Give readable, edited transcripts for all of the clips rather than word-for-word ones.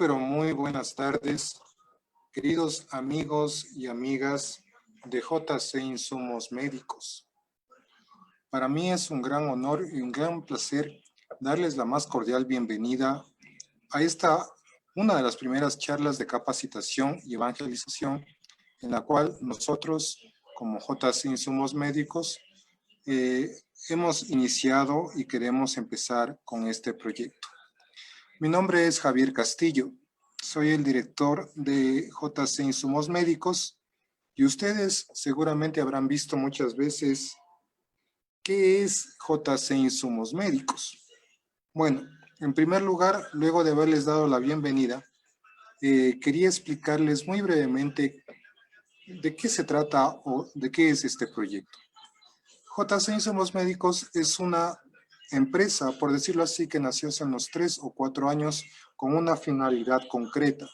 pero muy buenas tardes, queridos amigos y amigas de JC Insumos Médicos. Para mí es un gran honor y un gran placer darles la más cordial bienvenida a una de las primeras charlas de capacitación y evangelización en la cual nosotros, como JC Insumos Médicos, hemos iniciado y queremos empezar con este proyecto. Mi nombre es Javier Castillo, soy el director de JC Insumos Médicos y ustedes seguramente habrán visto muchas veces ¿qué es JC Insumos Médicos? Bueno, en primer lugar, luego de haberles dado la bienvenida, quería explicarles muy brevemente de qué se trata o de qué es este proyecto. JC Insumos Médicos es una empresa, por decirlo así, que nació hace unos 3 o 4 años con una finalidad concreta,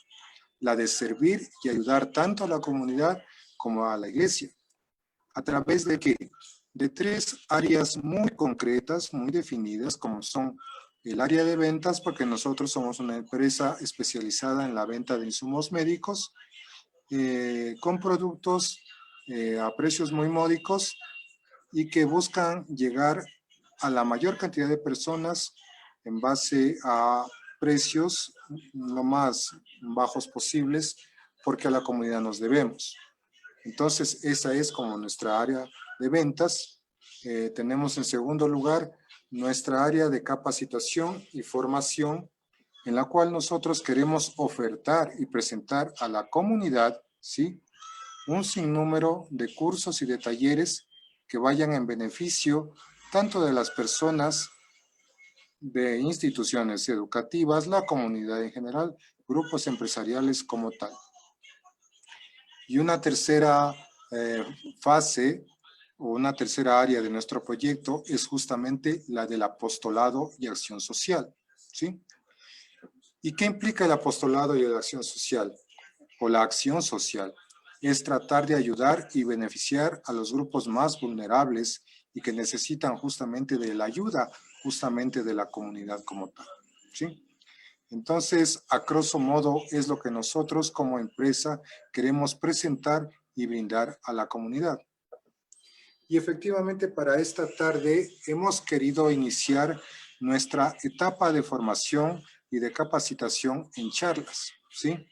la de servir y ayudar tanto a la comunidad como a la iglesia. ¿A través de qué? De 3 áreas muy concretas, muy definidas, como son el área de ventas, porque nosotros somos una empresa especializada en la venta de insumos médicos, con productos a precios muy módicos y que buscan llegar a la mayor cantidad de personas en base a precios lo más bajos posibles, porque a la comunidad nos debemos. Entonces, esa es como nuestra área de ventas. Tenemos en segundo lugar nuestra área de capacitación y formación, en la cual nosotros queremos ofertar y presentar a la comunidad, ¿sí?, un sinnúmero de cursos y de talleres que vayan en beneficio tanto de las personas, de instituciones educativas, la comunidad en general, grupos empresariales como tal. Y una tercera fase o una tercera área de nuestro proyecto es justamente la del apostolado y acción social, ¿sí? ¿Y qué implica el apostolado y la acción social? O la acción social es tratar de ayudar y beneficiar a los grupos más vulnerables y que necesitan justamente de la ayuda, justamente de la comunidad como tal, ¿sí? Entonces, a grosso modo, es lo que nosotros como empresa queremos presentar y brindar a la comunidad. Y efectivamente para esta tarde hemos querido iniciar nuestra etapa de formación y de capacitación en charlas, ¿sí?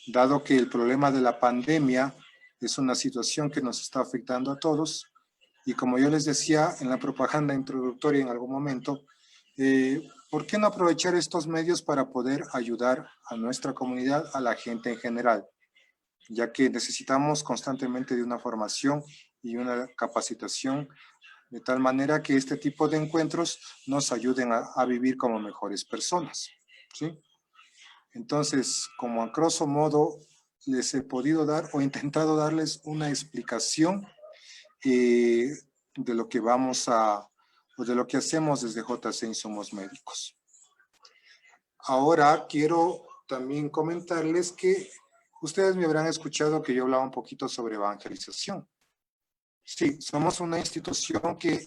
Dado que el problema de la pandemia es una situación que nos está afectando a todos, y como yo les decía en la propaganda introductoria en algún momento, ¿por qué no aprovechar estos medios para poder ayudar a nuestra comunidad, a la gente en general? Ya que necesitamos constantemente de una formación y una capacitación, de tal manera que este tipo de encuentros nos ayuden a vivir como mejores personas, ¿sí? Entonces, como a grosso modo les he podido dar o intentado darles una explicación de lo que o de lo que hacemos desde JC Insumos Médicos. Ahora quiero también comentarles que ustedes me habrán escuchado que yo hablaba un poquito sobre evangelización. Sí, somos una institución que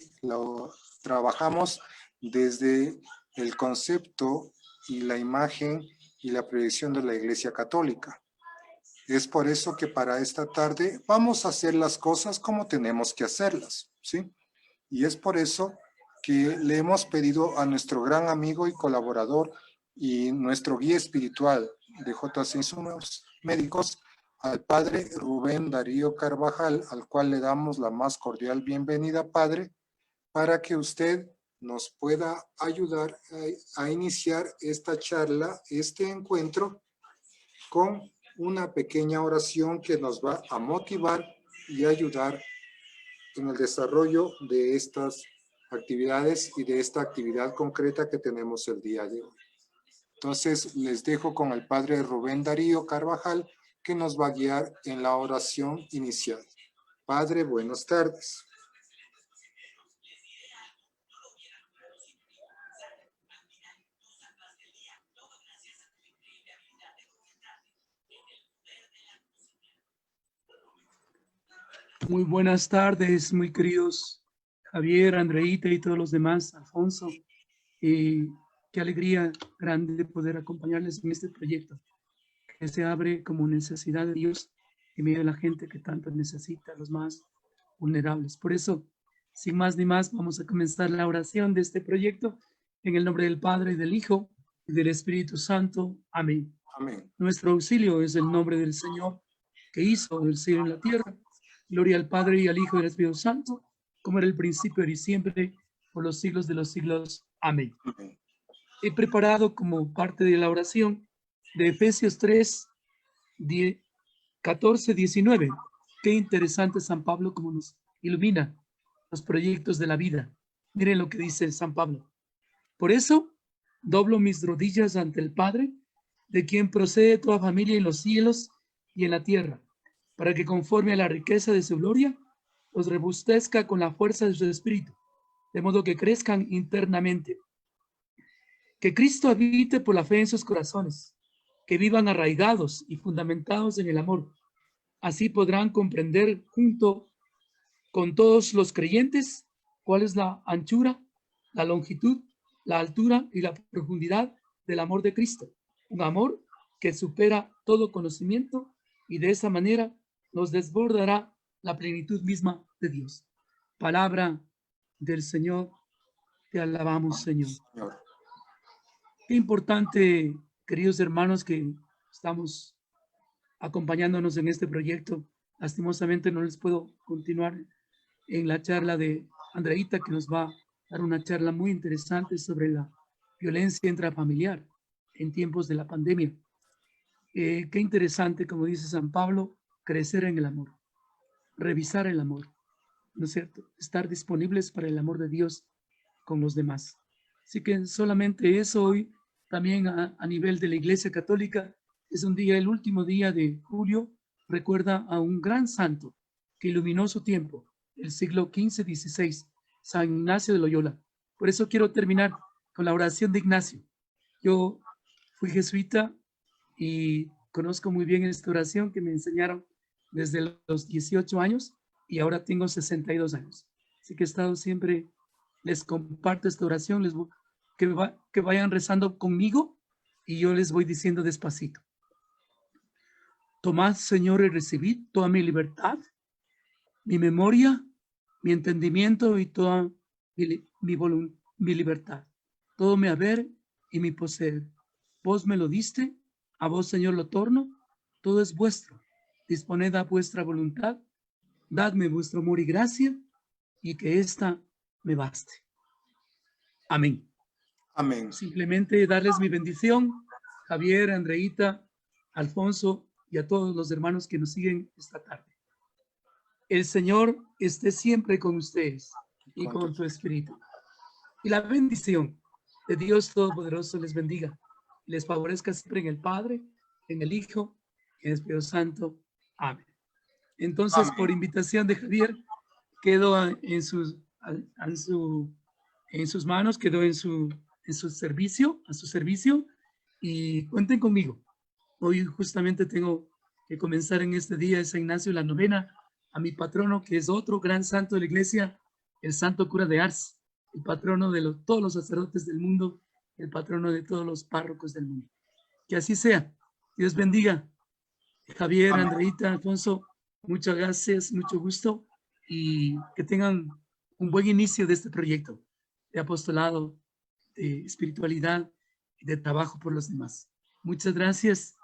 trabajamos desde el concepto y la imagen y la proyección de la Iglesia Católica. Es por eso que para esta tarde vamos a hacer las cosas como tenemos que hacerlas, ¿sí? Y es por eso que le hemos pedido a nuestro gran amigo y colaborador y nuestro guía espiritual de JC Insumos Médicos, al padre Rubén Darío Carvajal, al cual le damos la más cordial bienvenida, padre, para que usted nos pueda ayudar a iniciar esta charla, este encuentro, con una pequeña oración que nos va a motivar y ayudar en el desarrollo de estas actividades y de esta actividad concreta que tenemos el día de hoy. Entonces, les dejo con el padre Rubén Darío Carvajal, que nos va a guiar en la oración inicial. Padre, buenas tardes. Muy buenas tardes, muy queridos Javier, Andreita y todos los demás, Alfonso. Qué alegría grande poder acompañarles en este proyecto que se abre como necesidad de Dios en medio de la gente que tanto necesita, los más vulnerables. Por eso, sin más ni más, vamos a comenzar la oración de este proyecto en el nombre del Padre, y del Hijo y del Espíritu Santo. Amén. Amén. Nuestro auxilio es el nombre del Señor que hizo el cielo y la tierra. Gloria al Padre y al Hijo y al Espíritu Santo, como era el principio y siempre, por los siglos de los siglos. Amén. Amén. He preparado como parte de la oración de Efesios 3, 14, 19. Qué interesante San Pablo como nos ilumina los proyectos de la vida. Miren lo que dice San Pablo. Por eso, doblo mis rodillas ante el Padre, de quien procede toda familia en los cielos y en la tierra, para que conforme a la riqueza de su gloria, los robustezca con la fuerza de su espíritu, de modo que crezcan internamente. Que Cristo habite por la fe en sus corazones, que vivan arraigados y fundamentados en el amor. Así podrán comprender junto con todos los creyentes cuál es la anchura, la longitud, la altura y la profundidad del amor de Cristo. Un amor que supera todo conocimiento y de esa manera nos desbordará la plenitud misma de Dios. Palabra del Señor, te alabamos, Señor. Qué importante, queridos hermanos, que estamos acompañándonos en este proyecto. Lastimosamente no les puedo continuar en la charla de Andreita, que nos va a dar una charla muy interesante sobre la violencia intrafamiliar en tiempos de la pandemia. Qué interesante, como dice San Pablo, crecer en el amor, revisar el amor, ¿no es cierto? Estar disponibles para el amor de Dios con los demás. Así que solamente eso hoy, también a nivel de la Iglesia Católica, es un día, el último día de julio, recuerda a un gran santo que iluminó su tiempo, el siglo XV-XVI, San Ignacio de Loyola. Por eso quiero terminar con la oración de Ignacio. Yo fui jesuita y conozco muy bien esta oración que me enseñaron desde los 18 años y ahora tengo 62 años. Así que he estado siempre, les comparto esta oración, que vayan rezando conmigo y yo les voy diciendo despacito. Tomad, Señor, y recibid toda mi libertad, mi memoria, mi entendimiento y toda mi libertad, todo mi haber y mi poseer. Vos me lo diste, a vos, Señor, lo torno, todo es vuestro. Disponed a vuestra voluntad, dadme vuestro amor y gracia, y que ésta me baste. Amén. Amén. Simplemente darles mi bendición, Javier, Andreita, Alfonso y a todos los hermanos que nos siguen esta tarde. El Señor esté siempre con ustedes y con tu espíritu. Y la bendición de Dios Todopoderoso les bendiga, les favorezca siempre en el Padre, en el Hijo y en el Espíritu Santo. Amén. Entonces, Amén. por invitación de Javier, quedó en sus manos, quedó en su servicio, a su servicio, y cuenten conmigo. Hoy justamente tengo que comenzar en este día de San Ignacio la novena a mi patrono, que es otro gran santo de la iglesia, el santo cura de Ars, el patrono de todos los sacerdotes del mundo, el patrono de todos los párrocos del mundo. Que así sea. Dios bendiga. Javier, Amén. Andreita, Alfonso, muchas gracias, mucho gusto, y que tengan un buen inicio de este proyecto de apostolado, de espiritualidad y de trabajo por los demás. Muchas gracias,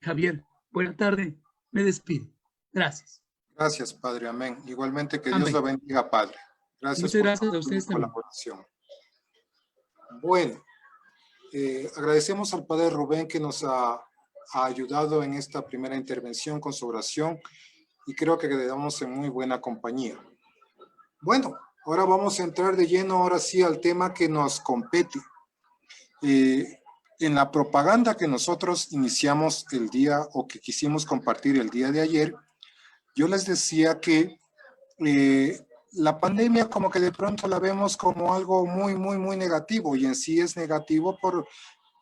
Javier. Buena tarde. Me despido. Gracias. Gracias, Padre. Amén. Igualmente que Amén. Dios lo bendiga, Padre. Gracias Muchas por gracias a ustedes tu también. colaboración. Bueno, agradecemos al Padre Rubén que nos ha ayudado en esta primera intervención con su oración y creo que quedamos en muy buena compañía. Bueno, ahora vamos a entrar de lleno ahora sí al tema que nos compete. En la propaganda que nosotros iniciamos el día o que quisimos compartir el día de ayer, yo les decía que la pandemia como que de pronto la vemos como algo muy, muy, muy negativo y en sí es negativo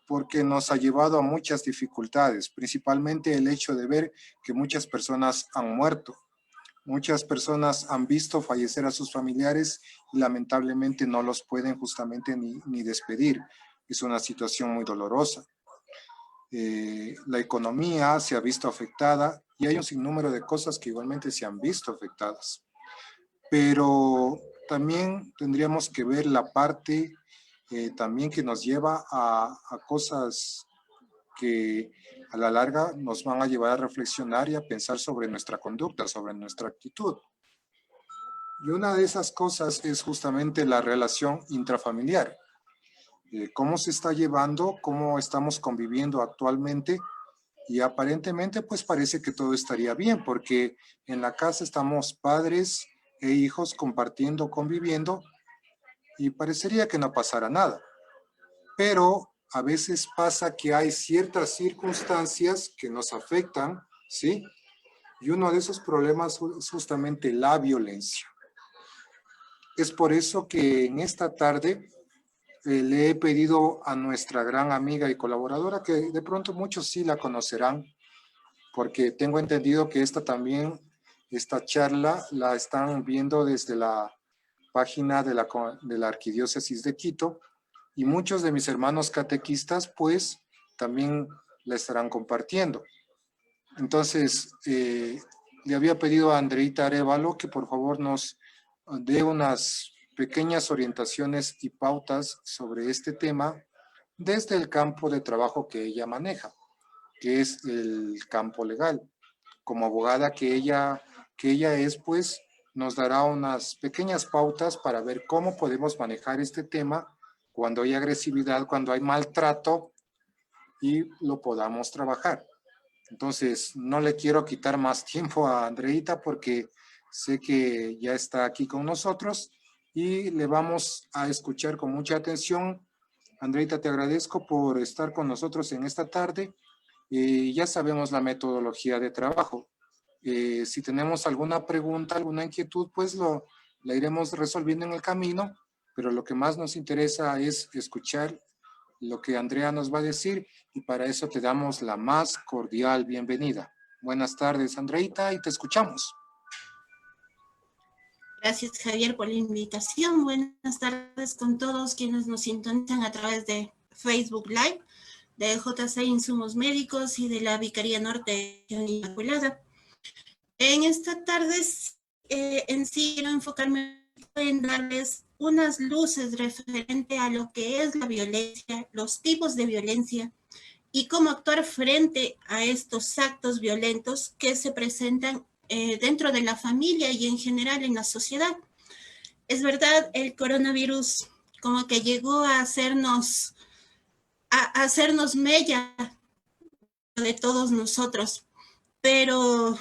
porque nos ha llevado a muchas dificultades, principalmente el hecho de ver que muchas personas han muerto. Muchas personas han visto fallecer a sus familiares y lamentablemente no los pueden justamente ni despedir. es una situación muy dolorosa. La economía se ha visto afectada y hay un sinnúmero de cosas que igualmente se han visto afectadas. Pero también tendríamos que ver la parte también que nos lleva a cosas que a la larga nos van a llevar a reflexionar y a pensar sobre nuestra conducta, sobre nuestra actitud. Y una de esas cosas es justamente la relación intrafamiliar. Cómo se está llevando, cómo estamos conviviendo actualmente, y aparentemente pues parece que todo estaría bien, porque en la casa estamos padres e hijos compartiendo, conviviendo, y parecería que no pasara nada. Pero a veces pasa que hay ciertas circunstancias que nos afectan, ¿sí? Y uno de esos problemas es justamente la violencia. Es por eso que en esta tarde le he pedido a nuestra gran amiga y colaboradora, que de pronto muchos sí la conocerán, porque tengo entendido que esta charla la están viendo desde la página de la Arquidiócesis de Quito, y muchos de mis hermanos catequistas pues también la estarán compartiendo. Entonces, le había pedido a Andreita Arévalo que por favor nos dé unas pequeñas orientaciones y pautas sobre este tema desde el campo de trabajo que ella maneja, que es el campo legal. Como abogada que ella es, pues nos dará unas pequeñas pautas para ver cómo podemos manejar este tema cuando hay agresividad, cuando hay maltrato, y lo podamos trabajar. Entonces, no le quiero quitar más tiempo a Andreita porque sé que ya está aquí con nosotros y le vamos a escuchar con mucha atención. Andreita, te agradezco por estar con nosotros en esta tarde. Ya sabemos la metodología de trabajo. Si tenemos alguna pregunta, alguna inquietud, pues la iremos resolviendo en el camino, pero lo que más nos interesa es escuchar lo que Andrea nos va a decir, y para eso te damos la más cordial bienvenida. Buenas tardes, Andreita, y te escuchamos. Gracias, Javier, por la invitación. Buenas tardes con todos quienes nos sintonizan a través de Facebook Live, de JC Insumos Médicos y de la Vicaría Norte de Inmaculada. En esta tarde, en sí, quiero enfocarme en darles unas luces referente a lo que es la violencia, los tipos de violencia y cómo actuar frente a estos actos violentos que se presentan dentro de la familia y en general en la sociedad. Es verdad, el coronavirus como que llegó a hacernos mella de todos nosotros, pero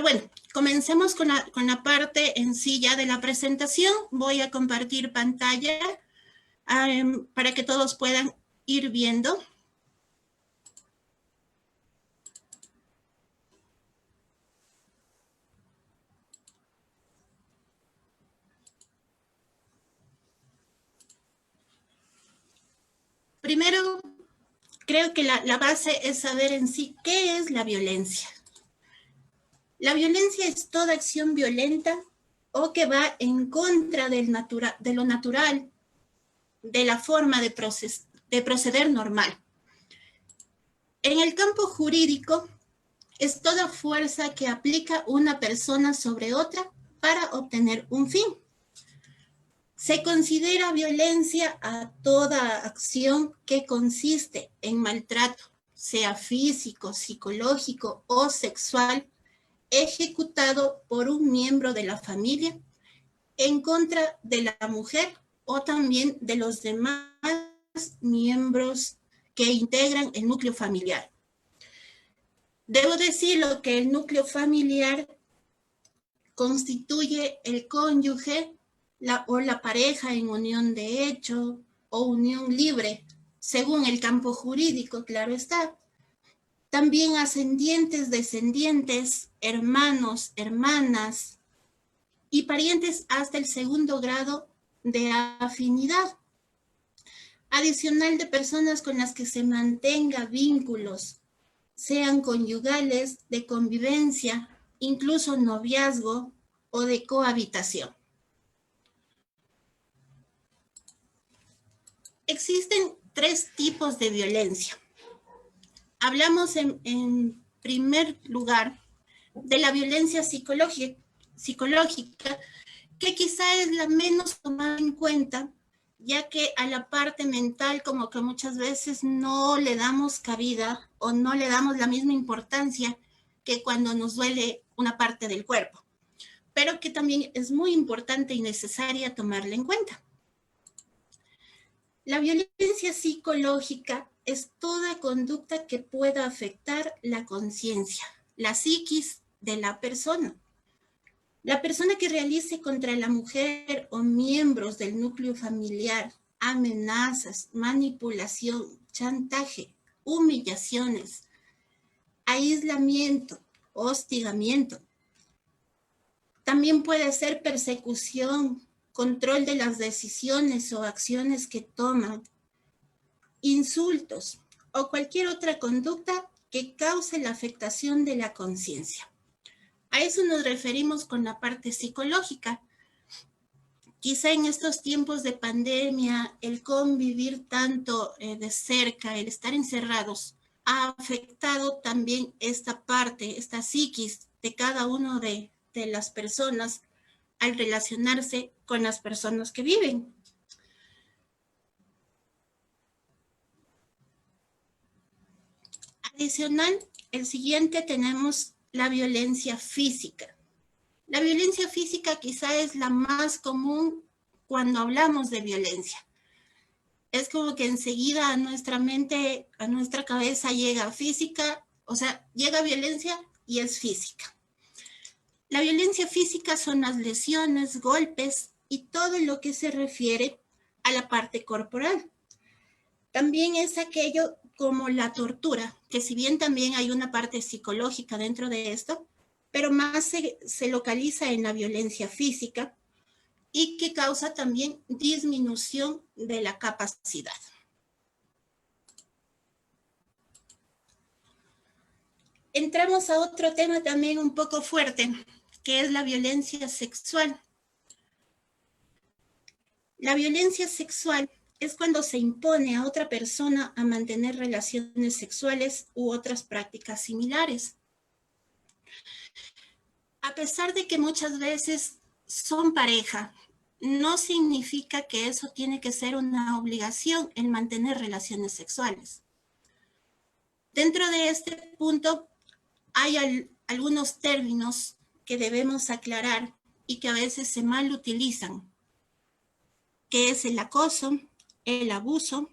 bueno, comencemos con la parte en sí ya de la presentación. Voy a compartir pantalla para que todos puedan ir viendo. Primero, creo que la base es saber en sí qué es la violencia. La violencia es toda acción violenta o que va en contra de lo natural, de la forma de proceder normal. En el campo jurídico, es toda fuerza que aplica una persona sobre otra para obtener un fin. Se considera violencia a toda acción que consiste en maltrato, sea físico, psicológico o sexual, ejecutado por un miembro de la familia en contra de la mujer o también de los demás miembros que integran el núcleo familiar. Debo decirlo que el núcleo familiar constituye el cónyuge o la pareja en unión de hecho o unión libre, según el campo jurídico, claro está. También ascendientes, descendientes, hermanos, hermanas y parientes hasta el segundo grado de afinidad. Adicional de personas con las que se mantenga vínculos, sean conyugales, de convivencia, incluso noviazgo o de cohabitación. Existen tres tipos de violencia. Hablamos en primer lugar de la violencia psicológica, que quizá es la menos tomada en cuenta, ya que a la parte mental como que muchas veces no le damos cabida o no le damos la misma importancia que cuando nos duele una parte del cuerpo, pero que también es muy importante y necesaria tomarla en cuenta. La violencia psicológica es toda conducta que pueda afectar la conciencia, la psiquis de la persona. La persona que realice contra la mujer o miembros del núcleo familiar amenazas, manipulación, chantaje, humillaciones, aislamiento, hostigamiento. También puede ser persecución, control de las decisiones o acciones que toman, insultos o cualquier otra conducta que cause la afectación de la conciencia. A eso nos referimos con la parte psicológica. Quizá en estos tiempos de pandemia, el convivir tanto de cerca, el estar encerrados, ha afectado también esta parte, esta psiquis de cada uno de las personas al relacionarse con las personas que viven. Adicional, el siguiente tenemos la violencia física. La violencia física quizá es la más común cuando hablamos de violencia. Es como que enseguida a nuestra mente, a nuestra cabeza llega física, o sea, llega violencia y es física. La violencia física son las lesiones, golpes y todo lo que se refiere a la parte corporal. También es aquello como la tortura, que si bien también hay una parte psicológica dentro de esto, pero más se localiza en la violencia física y que causa también disminución de la capacidad. Entramos a otro tema también un poco fuerte, que es la violencia sexual. La violencia sexual es cuando se impone a otra persona a mantener relaciones sexuales u otras prácticas similares. A pesar de que muchas veces son pareja, no significa que eso tiene que ser una obligación en mantener relaciones sexuales. Dentro de este punto hay algunos términos que debemos aclarar y que a veces se mal utilizan, que es el acoso, el abuso,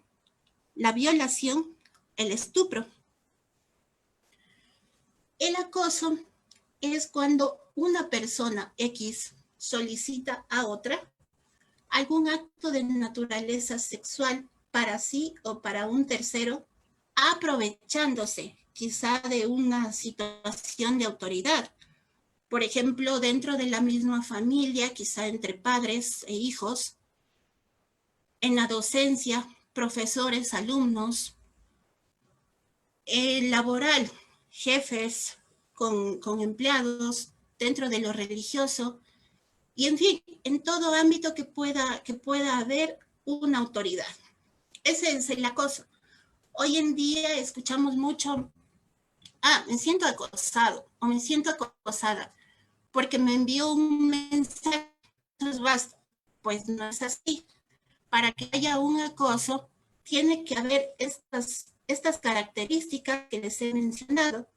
la violación, el estupro. El acoso es cuando una persona X solicita a otra algún acto de naturaleza sexual para sí o para un tercero, aprovechándose quizá de una situación de autoridad. Por ejemplo, dentro de la misma familia, quizá entre padres e hijos, en la docencia, profesores, alumnos, laboral, jefes con empleados, dentro de lo religioso, y en fin, en todo ámbito que pueda haber una autoridad. Ese es el acoso. Hoy en día escuchamos mucho, me siento acosado o me siento acosada porque me envió un mensaje, entonces basta. Pues no es así. Para que haya un acoso, tiene que haber estas características que les he mencionado.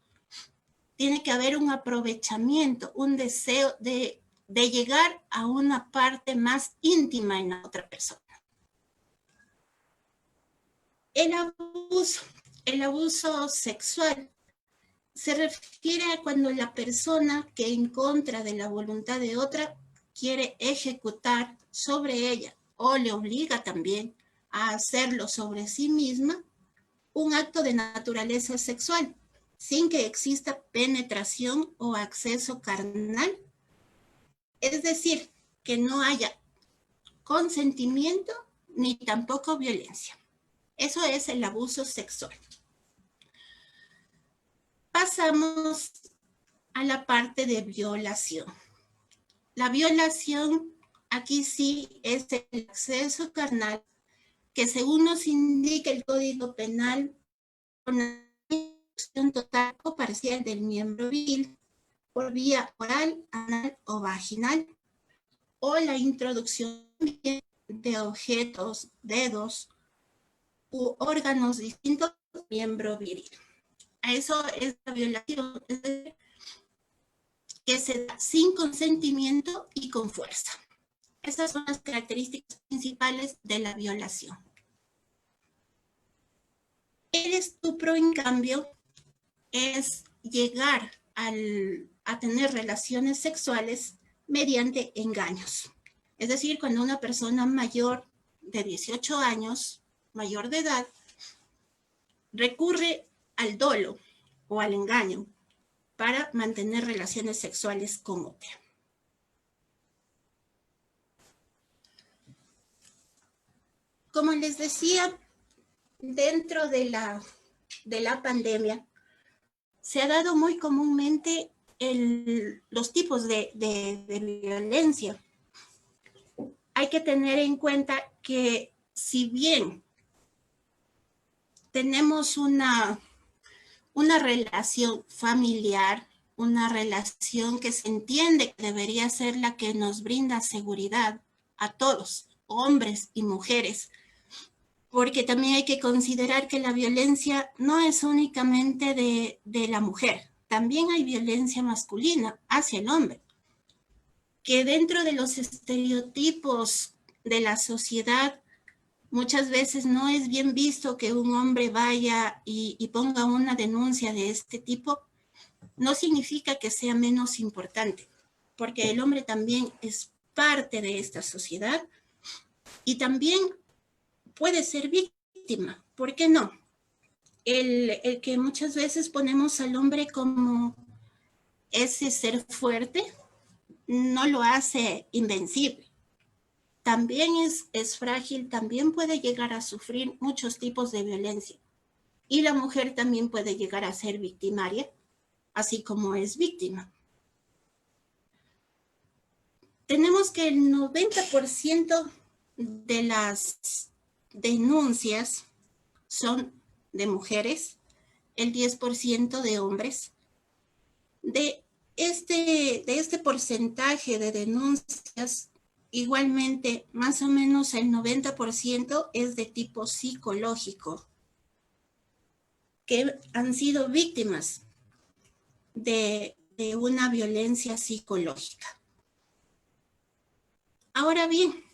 Tiene que haber un aprovechamiento, un deseo de llegar a una parte más íntima en la otra persona. El abuso sexual se refiere a cuando la persona que en contra de la voluntad de otra quiere ejecutar sobre ella o le obliga también a hacerlo sobre sí misma un acto de naturaleza sexual sin que exista penetración o acceso carnal. Es decir, que no haya consentimiento ni tampoco violencia. Eso es el abuso sexual. Pasamos a la parte de violación. La violación, aquí sí, es el acceso carnal que según nos indica el Código Penal, una destrucción total o parcial del miembro viril por vía oral, anal o vaginal, o la introducción de objetos, dedos u órganos distintos del miembro viril. A eso es la violación, es decir, que se da sin consentimiento y con fuerza. Esas son las características principales de la violación. El estupro, en cambio, es llegar a tener relaciones sexuales mediante engaños. Es decir, cuando una persona mayor de 18 años, mayor de edad, recurre al dolo o al engaño para mantener relaciones sexuales con otra. Como les decía, dentro de la pandemia, se ha dado muy comúnmente los tipos de violencia. Hay que tener en cuenta que si bien tenemos una relación familiar, una relación que se entiende que debería ser la que nos brinda seguridad a todos, hombres y mujeres, porque también hay que considerar que la violencia no es únicamente de la mujer, también hay violencia masculina hacia el hombre, que dentro de los estereotipos de la sociedad muchas veces no es bien visto que un hombre vaya y ponga una denuncia de este tipo. No significa que sea menos importante, porque el hombre también es parte de esta sociedad y también puede ser víctima. ¿Por qué no? El que muchas veces ponemos al hombre como ese ser fuerte no lo hace invencible. También es frágil, también puede llegar a sufrir muchos tipos de violencia. Y la mujer también puede llegar a ser victimaria, así como es víctima. Tenemos que el 90% de las denuncias son de mujeres, el 10% de hombres. De este porcentaje de denuncias, igualmente, más o menos el 90% es de tipo psicológico, que han sido víctimas de una violencia psicológica. Ahora bien,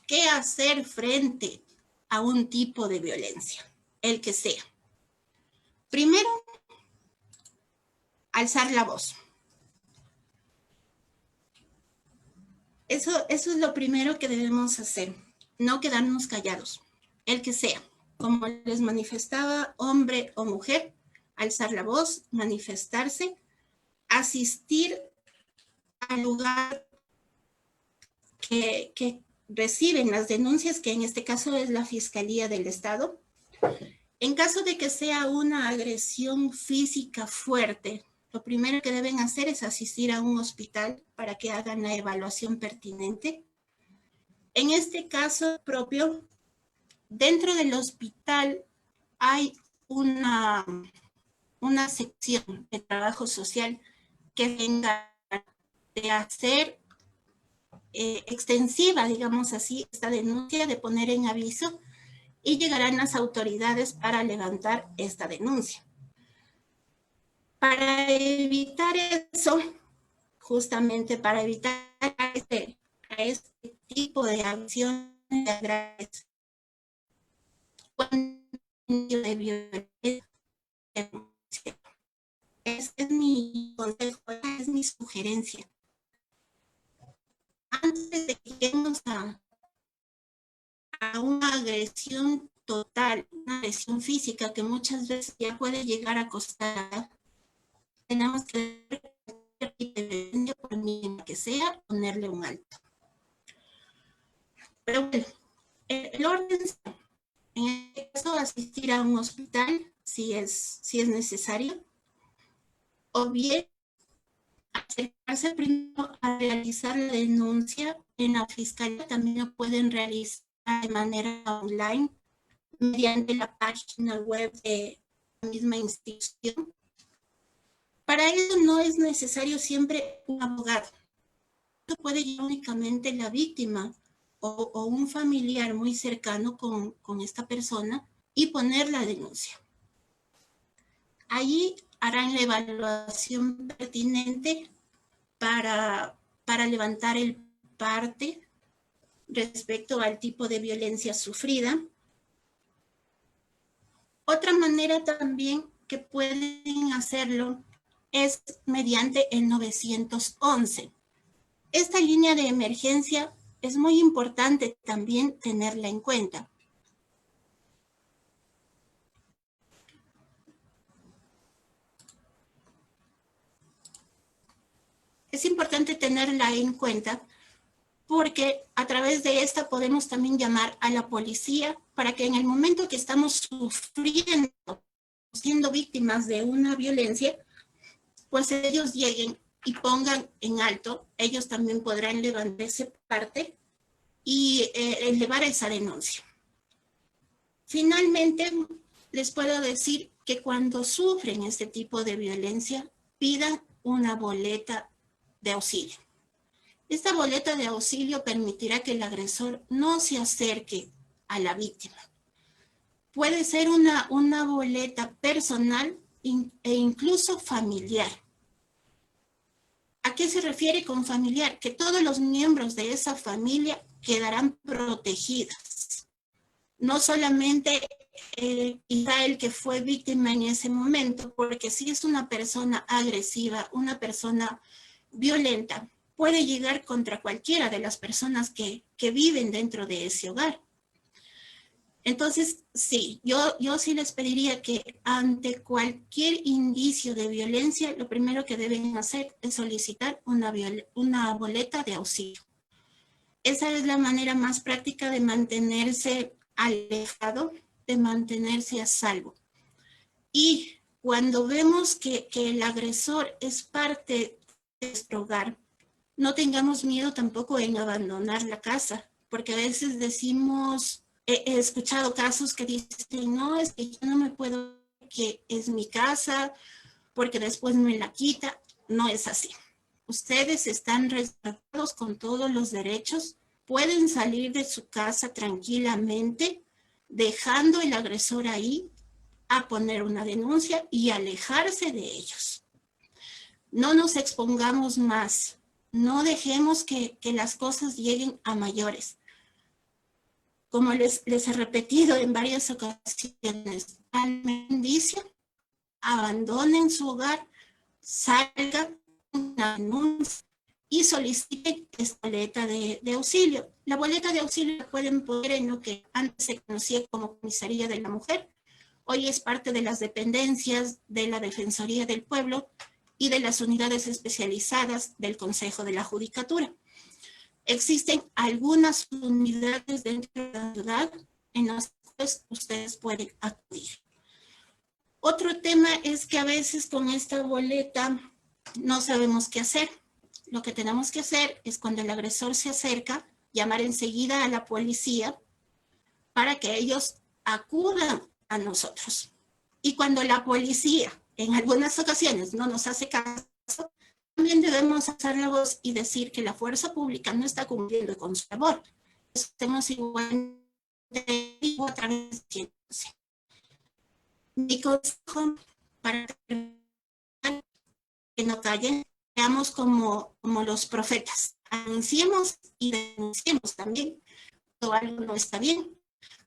¿qué hacer frente a un tipo de violencia? El que sea. Primero, alzar la voz. Eso es lo primero que debemos hacer, no quedarnos callados, el que sea. Como les manifestaba, hombre o mujer, alzar la voz, manifestarse, asistir al lugar que reciben las denuncias, que en este caso es la Fiscalía del Estado. En caso de que sea una agresión física fuerte, lo primero que deben hacer es asistir a un hospital para que hagan la evaluación pertinente. En este caso propio, dentro del hospital hay una sección de trabajo social que venga de hacer extensiva, digamos así, esta denuncia, de poner en aviso, y llegarán las autoridades para levantar esta denuncia. Para evitar eso, justamente para evitar este tipo de acciones graves, de violencia, es mi consejo, es mi sugerencia. Antes de que lleguemos a una agresión total, una agresión física que muchas veces ya puede llegar a costar, tenemos que, por mínima que sea, ponerle un alto. Pero bueno, el orden, en este caso, asistir a un hospital si es necesario, o bien acercarse primero a realizar la denuncia en la fiscalía. También lo pueden realizar de manera online mediante la página web de la misma institución. Para eso no es necesario siempre un abogado. Puede ir únicamente la víctima o un familiar muy cercano con esta persona y poner la denuncia. Allí harán la evaluación pertinente para levantar el parte respecto al tipo de violencia sufrida. Otra manera también que pueden hacerlo es mediante el 911. Esta línea de emergencia es muy importante también tenerla en cuenta. Es importante tenerla en cuenta porque a través de esta podemos también llamar a la policía para que en el momento que estamos sufriendo, siendo víctimas de una violencia, pues ellos lleguen y pongan en alto, ellos también podrán levantar esa parte y elevar esa denuncia. Finalmente, les puedo decir que cuando sufren este tipo de violencia, pidan una boleta de auxilio. Esta boleta de auxilio permitirá que el agresor no se acerque a la víctima. Puede ser una boleta personal e incluso familiar. ¿A qué se refiere con familiar? Que todos los miembros de esa familia quedarán protegidos. No solamente quizá el que fue víctima en ese momento, porque si es una persona agresiva, una persona violenta, puede llegar contra cualquiera de las personas que viven dentro de ese hogar. Entonces, sí, yo sí les pediría que ante cualquier indicio de violencia, lo primero que deben hacer es solicitar una boleta de auxilio. Esa es la manera más práctica de mantenerse alejado, de mantenerse a salvo. Y cuando vemos que el agresor es parte de nuestro hogar, no tengamos miedo tampoco en abandonar la casa, porque a veces decimos, he escuchado casos que dicen, no, es que yo no me puedo, que es mi casa, porque después me la quita. No es así. Ustedes están resguardados con todos los derechos, pueden salir de su casa tranquilamente, dejando el agresor ahí a poner una denuncia y alejarse de ellos. No nos expongamos más. No dejemos que las cosas lleguen a mayores. Como les he repetido en varias ocasiones, al indicio, abandonen su hogar, salgan una denuncia y soliciten esta boleta de auxilio. La boleta de auxilio la pueden poner en lo que antes se conocía como Comisaría de la Mujer. Hoy es parte de las dependencias de la Defensoría del Pueblo y de las unidades especializadas del Consejo de la Judicatura. Existen algunas unidades dentro de la ciudad en las cuales ustedes pueden acudir. Otro tema es que a veces con esta boleta no sabemos qué hacer. Lo que tenemos que hacer es cuando el agresor se acerca, llamar enseguida a la policía para que ellos acudan a nosotros. Y cuando la policía en algunas ocasiones no nos hace caso, también debemos hacer la voz y decir que la fuerza pública no está cumpliendo con su labor. Estamos igual a través de mi consejo para que no callen, seamos como los profetas. Anunciemos y denunciemos también cuando algo no está bien.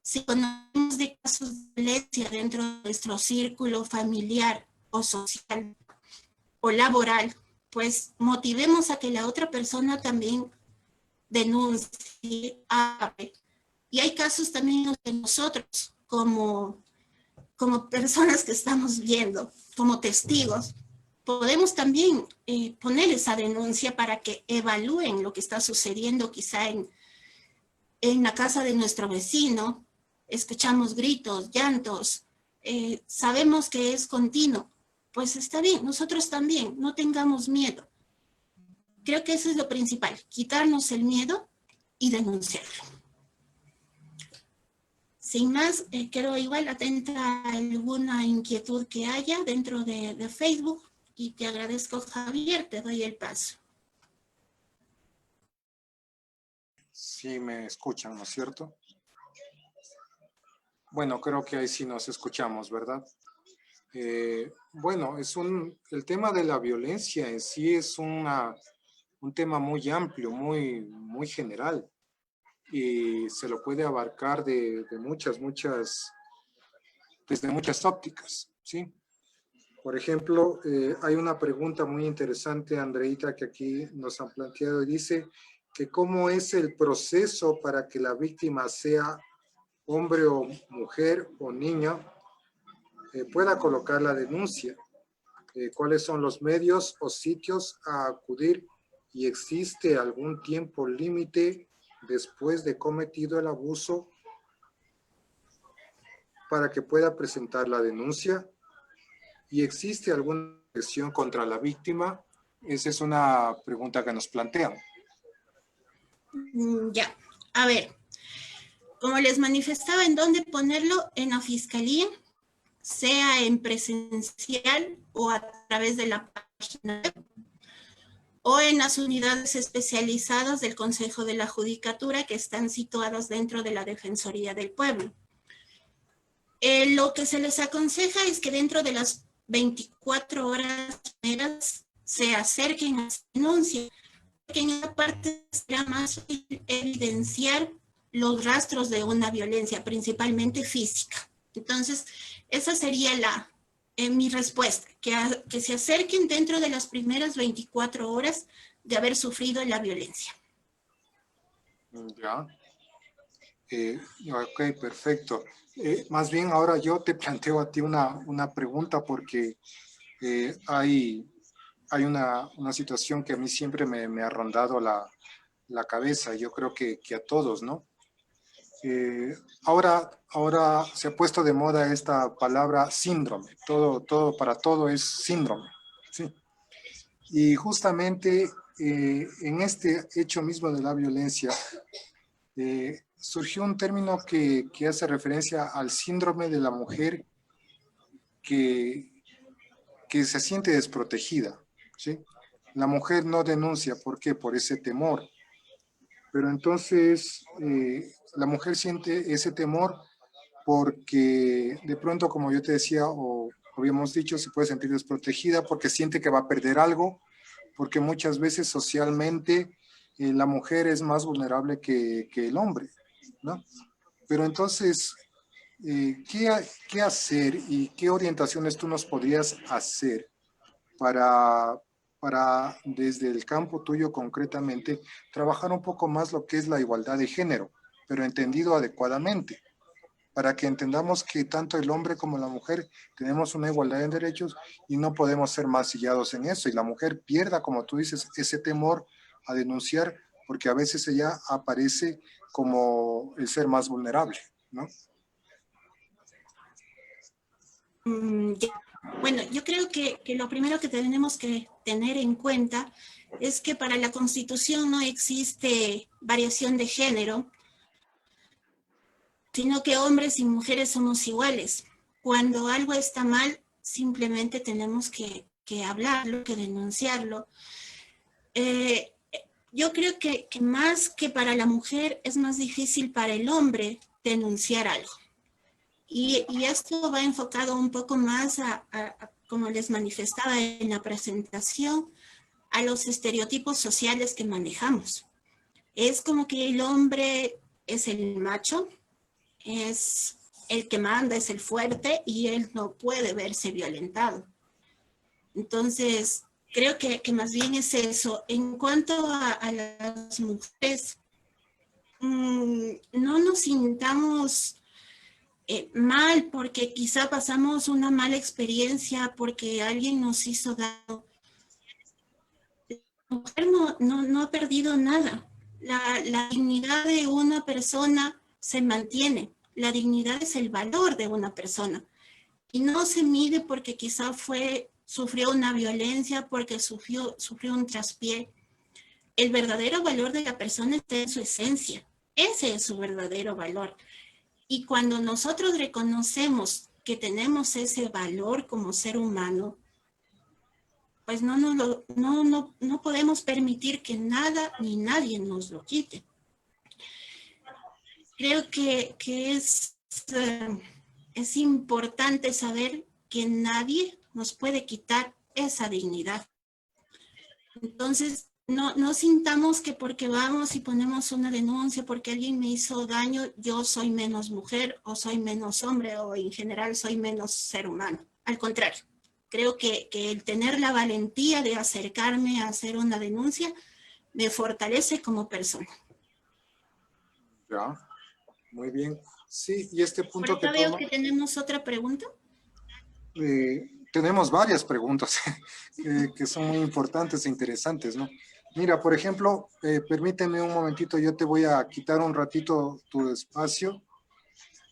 Si conocemos de casos de violencia dentro de nuestro círculo familiar o social o laboral, pues motivemos a que la otra persona también denuncie. Y hay casos también que nosotros, como personas que estamos viendo, como testigos, podemos también poner esa denuncia para que evalúen lo que está sucediendo quizá en la casa de nuestro vecino. Escuchamos gritos, llantos, sabemos que es continuo. Pues está bien, nosotros también, no tengamos miedo. Creo que eso es lo principal, quitarnos el miedo y denunciarlo. Sin más, quedo igual atenta a alguna inquietud que haya dentro de Facebook y te agradezco, Javier, te doy el paso. Sí me escuchan, ¿no es cierto? Bueno, creo que ahí sí nos escuchamos, ¿verdad? Bueno, el tema de la violencia en sí es un tema muy amplio, muy general, y se lo puede abarcar desde muchas ópticas, ¿sí? Por ejemplo, hay una pregunta muy interesante, Andreita, que aquí nos han planteado y dice que cómo es el proceso para que la víctima sea hombre o mujer o niño, pueda colocar la denuncia. ¿Cuáles son los medios o sitios a acudir y existe algún tiempo límite después de cometido el abuso para que pueda presentar la denuncia? ¿Y existe alguna acción contra la víctima? Esa es una pregunta que nos plantean. Ya, a ver, como les manifestaba, ¿en dónde ponerlo? En la fiscalía, sea en presencial o a través de la página web, o en las unidades especializadas del Consejo de la Judicatura que están situadas dentro de la Defensoría del Pueblo. Lo que se les aconseja es que dentro de las 24 horas primeras se acerquen a esa denuncia, porque en esa parte será más fácil evidenciar los rastros de una violencia, principalmente física. Entonces, esa sería mi respuesta, que se acerquen dentro de las primeras 24 horas de haber sufrido la violencia. Ya. Ok, perfecto. Más bien ahora yo te planteo a ti una pregunta porque hay una situación que a mí siempre me ha rondado la cabeza, yo creo que a todos, ¿no? Ahora se ha puesto de moda esta palabra síndrome, para todo es síndrome, ¿sí? Y justamente en este hecho mismo de la violencia, surgió un término que hace referencia al síndrome de la mujer que se siente desprotegida, ¿sí? La mujer no denuncia, ¿por qué? Por ese temor. Pero entonces la mujer siente ese temor porque de pronto, como yo te decía, o habíamos dicho, se puede sentir desprotegida porque siente que va a perder algo, porque muchas veces socialmente la mujer es más vulnerable que el hombre, ¿no? Pero entonces, ¿qué hacer y qué orientaciones tú nos podrías hacer para, desde el campo tuyo concretamente, trabajar un poco más lo que es la igualdad de género, pero entendido adecuadamente, para que entendamos que tanto el hombre como la mujer tenemos una igualdad en derechos y no podemos ser masillados en eso, y la mujer pierda, como tú dices, ese temor a denunciar, porque a veces ella aparece como el ser más vulnerable, ¿no? Bueno, yo creo que lo primero que tenemos que tener en cuenta es que para la Constitución no existe variación de género, sino que hombres y mujeres somos iguales. Cuando algo está mal, simplemente tenemos que hablarlo, que denunciarlo. Yo creo que más que para la mujer es más difícil para el hombre denunciar algo. Y esto va enfocado un poco más como les manifestaba en la presentación, a los estereotipos sociales que manejamos. Es como que el hombre es el macho, es el que manda, es el fuerte y él no puede verse violentado. Entonces, creo que más bien es eso. En cuanto a las mujeres, no nos sintamos mal porque quizá pasamos una mala experiencia, porque alguien nos hizo daño. La mujer no ha perdido nada. La dignidad de una persona se mantiene. La dignidad es el valor de una persona. Y no se mide porque quizá sufrió una violencia, porque sufrió un traspié. El verdadero valor de la persona está en su esencia. Ese es su verdadero valor. Y cuando nosotros reconocemos que tenemos ese valor como ser humano, pues no podemos permitir que nada ni nadie nos lo quite. Creo que es importante saber que nadie nos puede quitar esa dignidad. Entonces, no sintamos que porque vamos y ponemos una denuncia porque alguien me hizo daño, yo soy menos mujer o soy menos hombre o en general soy menos ser humano. Al contrario, creo que el tener la valentía de acercarme a hacer una denuncia me fortalece como persona. Ya, muy bien. Sí, y este Por punto acá que veo toma, que tenemos otra pregunta. tenemos varias preguntas que son muy importantes e interesantes, ¿no? Mira, por ejemplo, permíteme un momentito, yo te voy a quitar un ratito tu espacio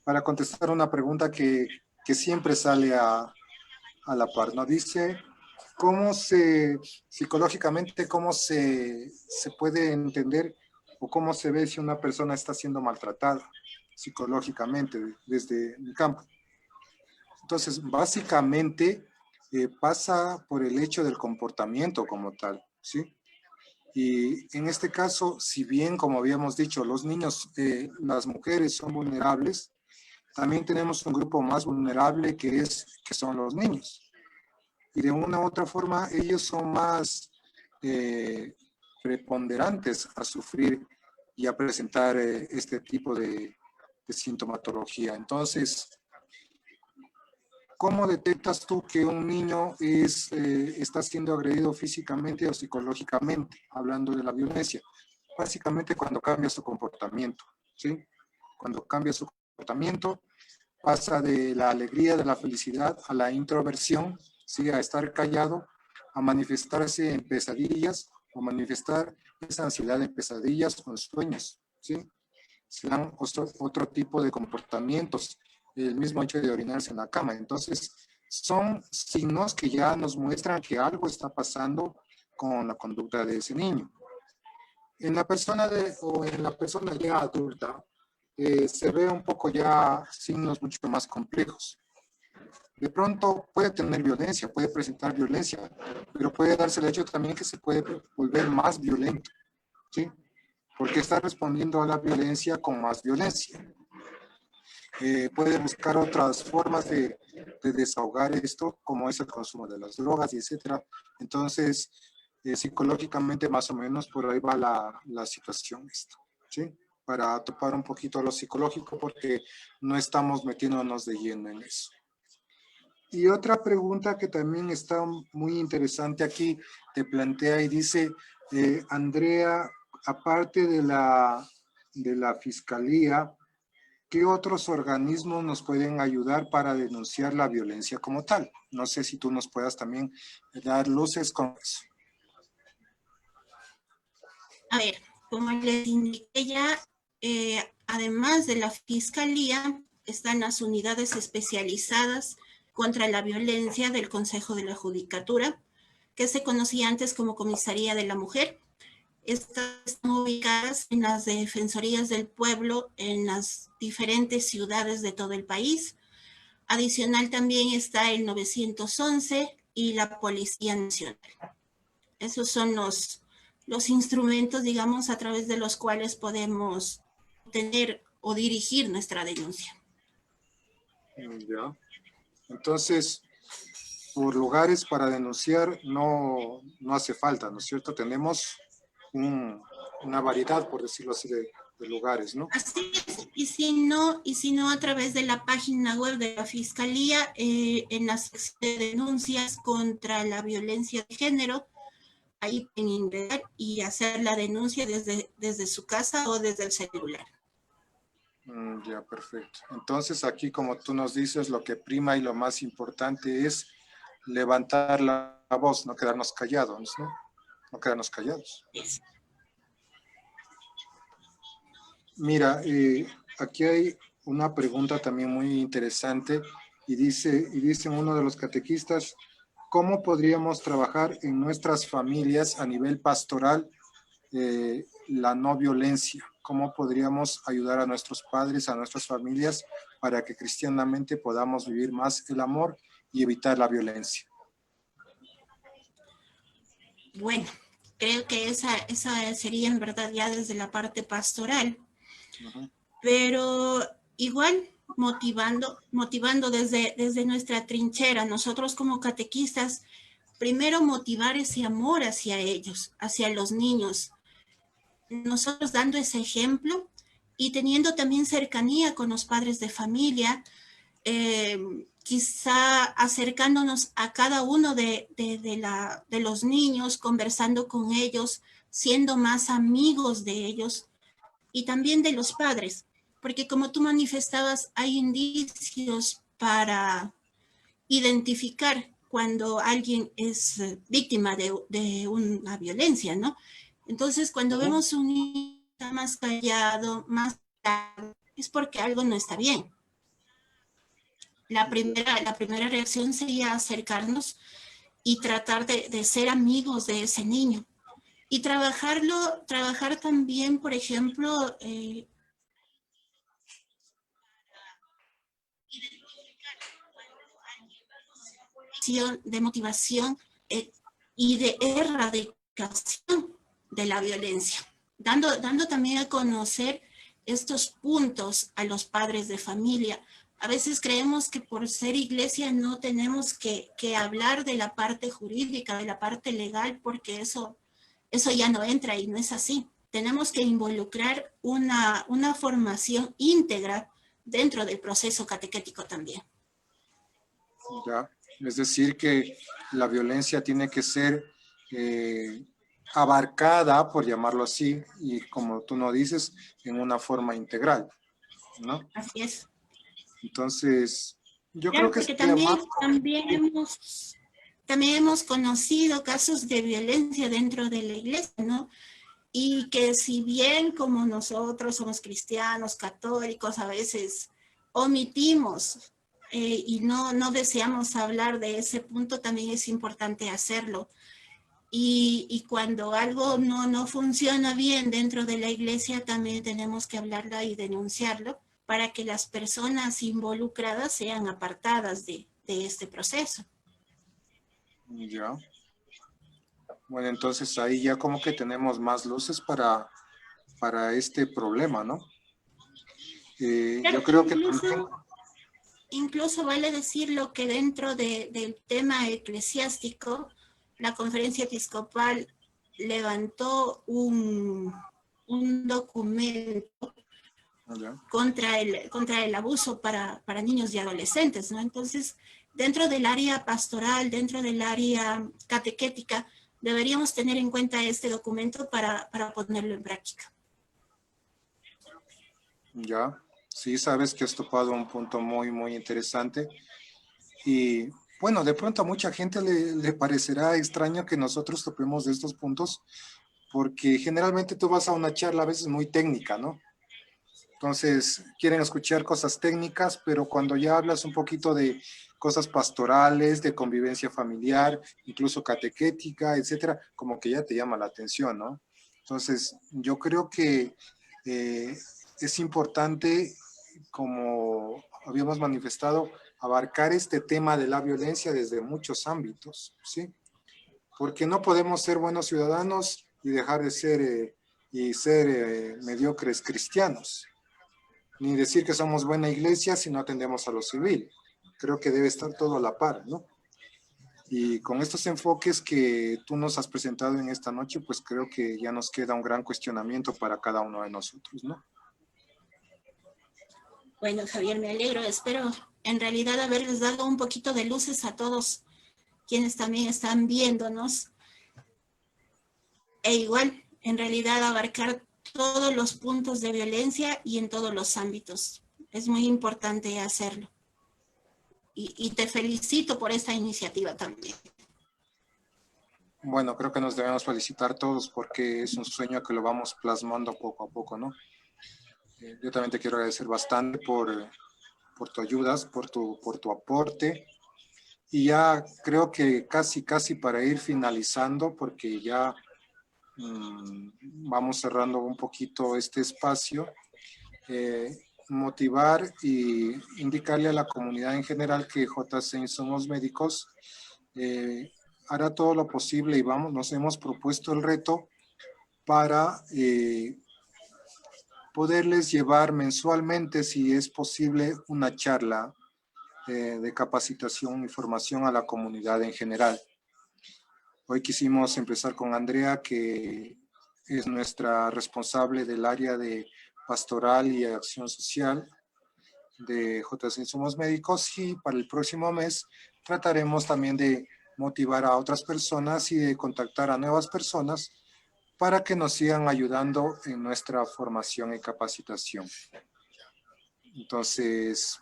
para contestar una pregunta que siempre sale a la par, ¿no? Dice, psicológicamente, cómo se puede entender o cómo se ve si una persona está siendo maltratada psicológicamente desde mi campo? Entonces, básicamente pasa por el hecho del comportamiento como tal, ¿sí? Y en este caso, si bien, como habíamos dicho, los niños, las mujeres son vulnerables, también tenemos un grupo más vulnerable que son los niños. Y de una u otra forma, ellos son más preponderantes a sufrir y a presentar este tipo de sintomatología. Entonces, ¿cómo detectas tú que un niño está siendo agredido físicamente o psicológicamente, hablando de la violencia? Básicamente cuando cambia su comportamiento, ¿sí? Cuando cambia su comportamiento, pasa de la alegría, de la felicidad, a la introversión, ¿sí? A estar callado, a manifestarse en pesadillas, o manifestar esa ansiedad en pesadillas o en sueños, ¿sí? Se dan otro tipo de comportamientos, el mismo hecho de orinarse en la cama. Entonces, son signos que ya nos muestran que algo está pasando con la conducta de ese niño. En la persona ya adulta, se ve un poco ya signos mucho más complejos. De pronto puede tener violencia, puede presentar violencia, pero puede darse el hecho también que se puede volver más violento, ¿sí? Porque está respondiendo a la violencia con más violencia. Puede buscar otras formas de desahogar esto, como es el consumo de las drogas, y etcétera. Entonces, psicológicamente más o menos por ahí va la situación esta, ¿sí? Para topar un poquito lo psicológico, porque no estamos metiéndonos de lleno en eso. Y otra pregunta que también está muy interesante aquí, te plantea y dice, Andrea, aparte de la Fiscalía, ¿qué otros organismos nos pueden ayudar para denunciar la violencia como tal? No sé si tú nos puedas también dar luces con eso. A ver, como les indiqué ya, además de la Fiscalía, están las unidades especializadas contra la violencia del Consejo de la Judicatura, que se conocía antes como Comisaría de la Mujer. Estas están ubicadas en las defensorías del pueblo en las diferentes ciudades de todo el país. Adicional también está el 911 y la Policía Nacional. Esos son los instrumentos, digamos, a través de los cuales podemos tener o dirigir nuestra denuncia. Ya. Entonces, por lugares para denunciar no hace falta, ¿no es cierto? Tenemos una variedad, por decirlo así, de lugares, ¿no? Así es, y si no a través de la página web de la Fiscalía, en la sección de denuncias contra la violencia de género, ahí pueden ingresar y hacer la denuncia desde su casa o desde el celular. Ya, perfecto. Entonces aquí, como tú nos dices, lo que prima y lo más importante es levantar la voz, no quedarnos callados, ¿no? No quedarnos callados. Yes. Mira, aquí hay una pregunta también muy interesante y dice uno de los catequistas, ¿cómo podríamos trabajar en nuestras familias a nivel pastoral la no violencia. ¿Cómo podríamos ayudar a nuestros padres, a nuestras familias, para que cristianamente podamos vivir más el amor y evitar la violencia? Bueno, creo que esa sería en verdad ya desde la parte pastoral, pero igual motivando desde nuestra trinchera, nosotros como catequistas, primero motivar ese amor hacia ellos, hacia los niños, nosotros dando ese ejemplo y teniendo también cercanía con los padres de familia, quizá acercándonos a cada uno de los niños, conversando con ellos, siendo más amigos de ellos y también de los padres, porque como tú manifestabas, hay indicios para identificar cuando alguien es víctima de una violencia, ¿no? Entonces, cuando vemos un niño más callado, más callado, es porque algo no está bien. La primera reacción sería acercarnos y tratar de ser amigos de ese niño. Y trabajar también, por ejemplo, de motivación y de erradicación de la violencia, dando también a conocer estos puntos a los padres de familia. A veces creemos que por ser iglesia no tenemos que hablar de la parte jurídica, de la parte legal, porque eso ya no entra y no es así. Tenemos que involucrar una formación íntegra dentro del proceso catequético también. Ya, es decir que la violencia tiene que ser abarcada, por llamarlo así, y como tú no dices, en una forma integral, ¿no? Así es. Entonces, yo Claro, creo que porque sería también hemos conocido casos de violencia dentro de la iglesia, ¿no? Y que si bien como nosotros somos cristianos, católicos, a veces omitimos y no deseamos hablar de ese punto, también es importante hacerlo. Y cuando algo no funciona bien dentro de la iglesia, también tenemos que hablarlo y denunciarlo para que las personas involucradas sean apartadas de este proceso. Ya. Bueno, entonces ahí ya como que tenemos más luces para este problema, ¿no? Claro, Yo creo que también... incluso vale decirlo que dentro del tema eclesiástico, la conferencia episcopal levantó un documento contra el abuso para niños y adolescentes, ¿no? Entonces, dentro del área pastoral, dentro del área catequética, deberíamos tener en cuenta este documento para ponerlo en práctica. Ya, sí, sabes que has topado un punto muy, muy interesante. Y bueno, de pronto a mucha gente le parecerá extraño que nosotros topemos de estos puntos, porque generalmente tú vas a una charla a veces muy técnica, ¿no? Entonces, quieren escuchar cosas técnicas, pero cuando ya hablas un poquito de cosas pastorales, de convivencia familiar, incluso catequética, etcétera, como que ya te llama la atención, ¿no? Entonces, yo creo que es importante, como habíamos manifestado, abarcar este tema de la violencia desde muchos ámbitos, ¿sí? Porque no podemos ser buenos ciudadanos y dejar de ser mediocres cristianos, ni decir que somos buena iglesia si no atendemos a lo civil. Creo que debe estar todo a la par, ¿no? Y con estos enfoques que tú nos has presentado en esta noche, pues creo que ya nos queda un gran cuestionamiento para cada uno de nosotros, ¿no? Bueno, Javier, me alegro. Espero en realidad haberles dado un poquito de luces a todos quienes también están viéndonos. E igual, en realidad, abarcar todos los puntos de violencia y en todos los ámbitos. Es muy importante hacerlo. Y te felicito por esta iniciativa también. Bueno, creo que nos debemos felicitar todos porque es un sueño que lo vamos plasmando poco a poco, ¿no? Yo también te quiero agradecer bastante por tu ayuda, por tu aporte. Y ya creo que casi para ir finalizando, porque ya vamos cerrando un poquito este espacio. Motivar y indicarle a la comunidad en general que JC Insumos Médicos hará todo lo posible y nos hemos propuesto el reto para poderles llevar mensualmente, si es posible, una charla de capacitación y formación a la comunidad en general. Hoy quisimos empezar con Andrea, que es nuestra responsable del área de pastoral y acción social de JC Insumos Médicos, y para el próximo mes trataremos también de motivar a otras personas y de contactar a nuevas personas para que nos sigan ayudando en nuestra formación y capacitación. Entonces,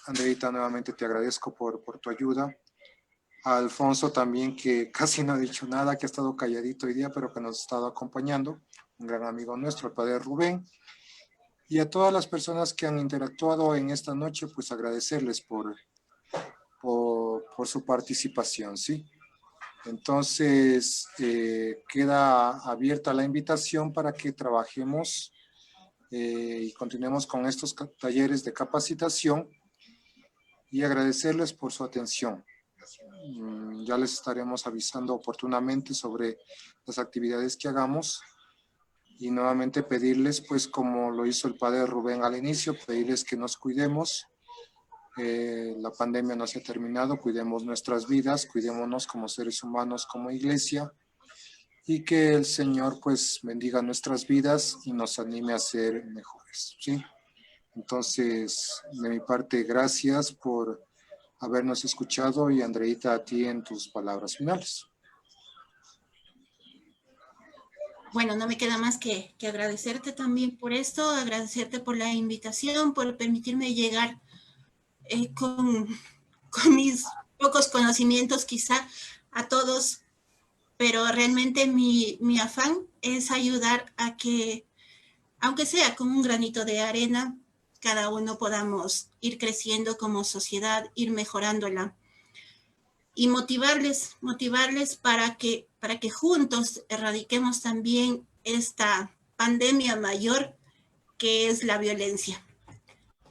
Andreita, nuevamente te agradezco por tu ayuda. A Alfonso también, que casi no ha dicho nada, que ha estado calladito hoy día, pero que nos ha estado acompañando, un gran amigo nuestro, el padre Rubén. Y a todas las personas que han interactuado en esta noche, pues agradecerles por su participación, ¿sí? Entonces, queda abierta la invitación para que trabajemos y continuemos con estos talleres de capacitación, y agradecerles por su atención. Ya les estaremos avisando oportunamente sobre las actividades que hagamos, y nuevamente pedirles, pues como lo hizo el padre Rubén al inicio, pedirles que nos cuidemos. La pandemia no se ha terminado, cuidemos nuestras vidas, cuidémonos como seres humanos, como iglesia, y que el Señor pues bendiga nuestras vidas y nos anime a ser mejores, ¿sí? Entonces, de mi parte, gracias por habernos escuchado, y Andreita, a ti en tus palabras finales. Bueno, no me queda más que agradecerte también por esto, agradecerte por la invitación, por permitirme llegar con mis pocos conocimientos quizá a todos, pero realmente mi afán es ayudar a que, aunque sea con un granito de arena, cada uno podamos ir creciendo como sociedad, ir mejorándola, y motivarles para que juntos erradiquemos también esta pandemia mayor que es la violencia.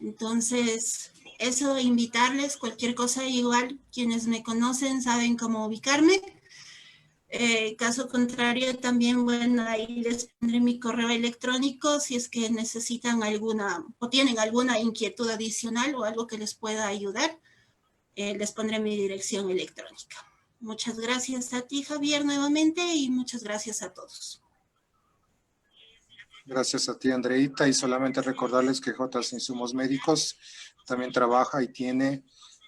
Entonces, eso, invitarles, cualquier cosa igual, quienes me conocen saben cómo ubicarme. Caso contrario, también, bueno, ahí les pondré mi correo electrónico si es que necesitan alguna o tienen alguna inquietud adicional o algo que les pueda ayudar. Les pondré mi dirección electrónica. Muchas gracias a ti, Javier, nuevamente, y muchas gracias a todos. Gracias a ti, Andreita, y solamente recordarles que JC Insumos Médicos también trabaja y tiene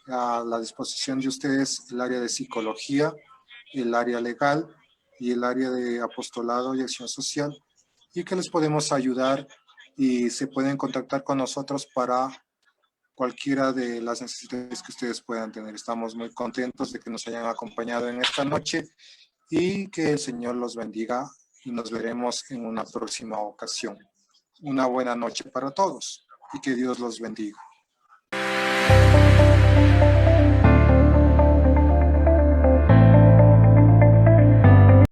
a la disposición de ustedes el área de psicología, el área legal y el área de apostolado y acción social, y que les podemos ayudar y se pueden contactar con nosotros para cualquiera de las necesidades que ustedes puedan tener. Estamos muy contentos de que nos hayan acompañado en esta noche, y que el Señor los bendiga, y nos veremos en una próxima ocasión. Una buena noche para todos y que Dios los bendiga.